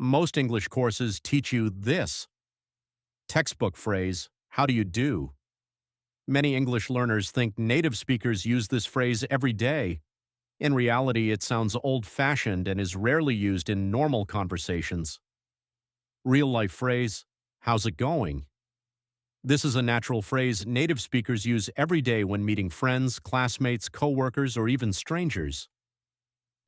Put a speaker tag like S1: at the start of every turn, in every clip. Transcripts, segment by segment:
S1: Most English courses teach you this textbook phrase, how do you do? Many English learners think native speakers use this phrase every day. In reality, it sounds old-fashioned and is rarely used in normal conversations. Real-life phrase, how's it going? This is a natural phrase native speakers use every day when meeting friends, classmates, coworkers, or even strangers.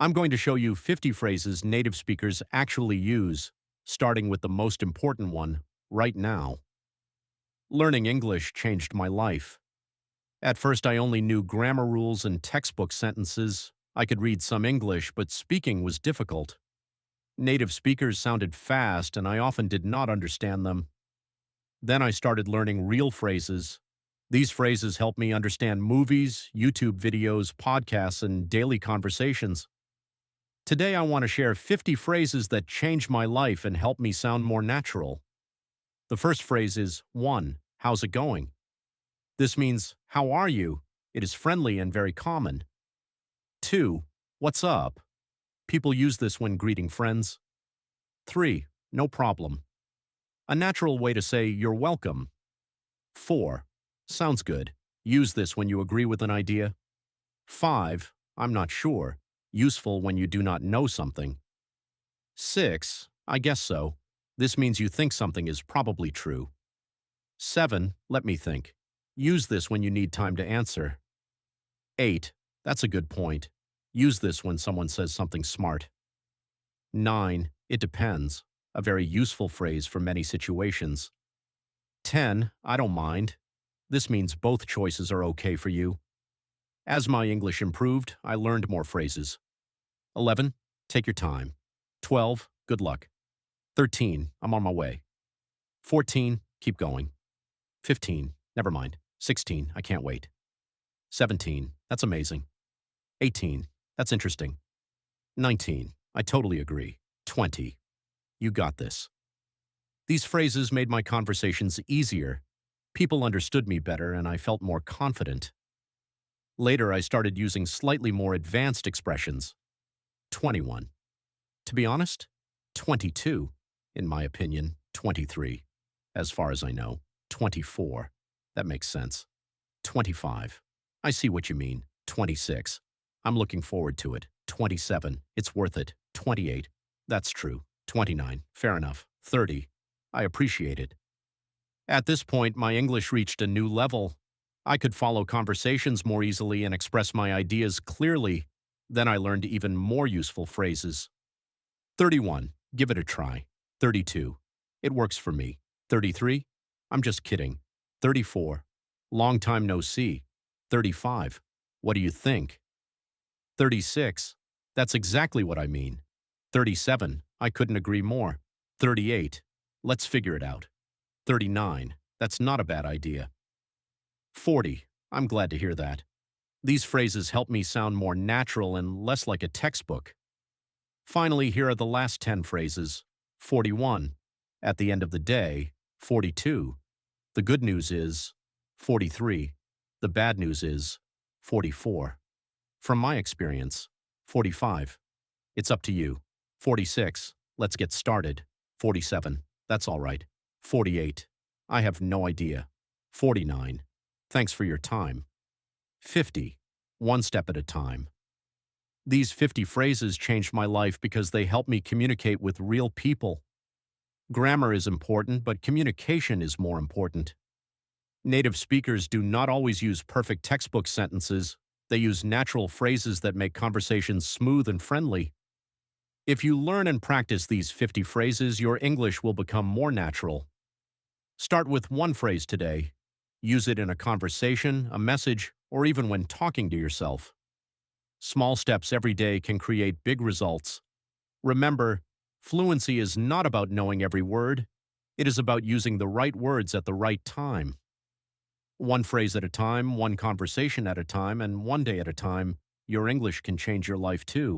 S1: I'm going to show you 50 phrases native speakers actually use, starting with the most important one, right now. Learning English changed my life. At first, I only knew grammar rules and textbook sentences. I could read some English, but speaking was difficult. Native speakers sounded fast, and I often did not understand them. Then I started learning real phrases. These phrases help me understand movies, YouTube videos, podcasts, and daily conversations. Today, I want to share 50 phrases that changed my life and help me sound more natural. The first phrase is 1. How's it going? This means, how are you? It is friendly and very common. 2. What's up? People use this when greeting friends. 3. No problem. A natural way to say you're welcome. 4. Sounds good. Use this when you agree with an idea. 5. I'm not sure. Useful when you do not know something. 6. I guess so. This means you think something is probably true. 7. Let me think. Use this when you need time to answer. 8. That's a good point. Use this when someone says something smart. 9. It depends. A very useful phrase for many situations. 10. I don't mind. This means both choices are okay for you. As my English improved, I learned more phrases. 11. Take your time. 12. Good luck. 13. I'm on my way. 14. Keep going. 15. Never mind. 16. I can't wait. 17. That's amazing. 18. That's interesting. 19. I totally agree. 20. You got this. These phrases made my conversations easier. People understood me better, and I felt more confident. Later, I started using slightly more advanced expressions. 21. To be honest, 22. In my opinion, 23. As far as I know, 24. That makes sense. 25. I see what you mean. 26. I'm looking forward to it. 27. It's worth it. 28. That's true. 29. Fair enough. 30. I appreciate it. At this point, my English reached a new level. I could follow conversations more easily and express my ideas clearly. Then I learned even more useful phrases. 31. Give it a try. 32. It works for me. 33. I'm just kidding. 34. Long time no see. 35. What do you think? 36. That's exactly what I mean. 37. I couldn't agree more. 38. Let's figure it out. 39. That's not a bad idea. 40. I'm glad to hear that. These phrases help me sound more natural and less like a textbook. Finally, here are the last 10 phrases. 41. At the end of the day. 42. The good news is. 43. The bad news is. 44. From my experience. 45. It's up to you. 46. Let's get started. 47. That's all right. 48. I have no idea. 49. Thanks for your time. 50. One step at a time. These 50 phrases changed my life because they help me communicate with real people. Grammar is important, but communication is more important. Native speakers do not always use perfect textbook sentences. They use natural phrases that make conversations smooth and friendly. If you learn and practice these 50 phrases, your English will become more natural. Start with one phrase today. Use it in a conversation, a message, or even when talking to yourself. Small steps every day can create big results. Remember, fluency is not about knowing every word. It is about using the right words at the right time. One phrase at a time, one conversation at a time, and one day at a time, your English can change your life too.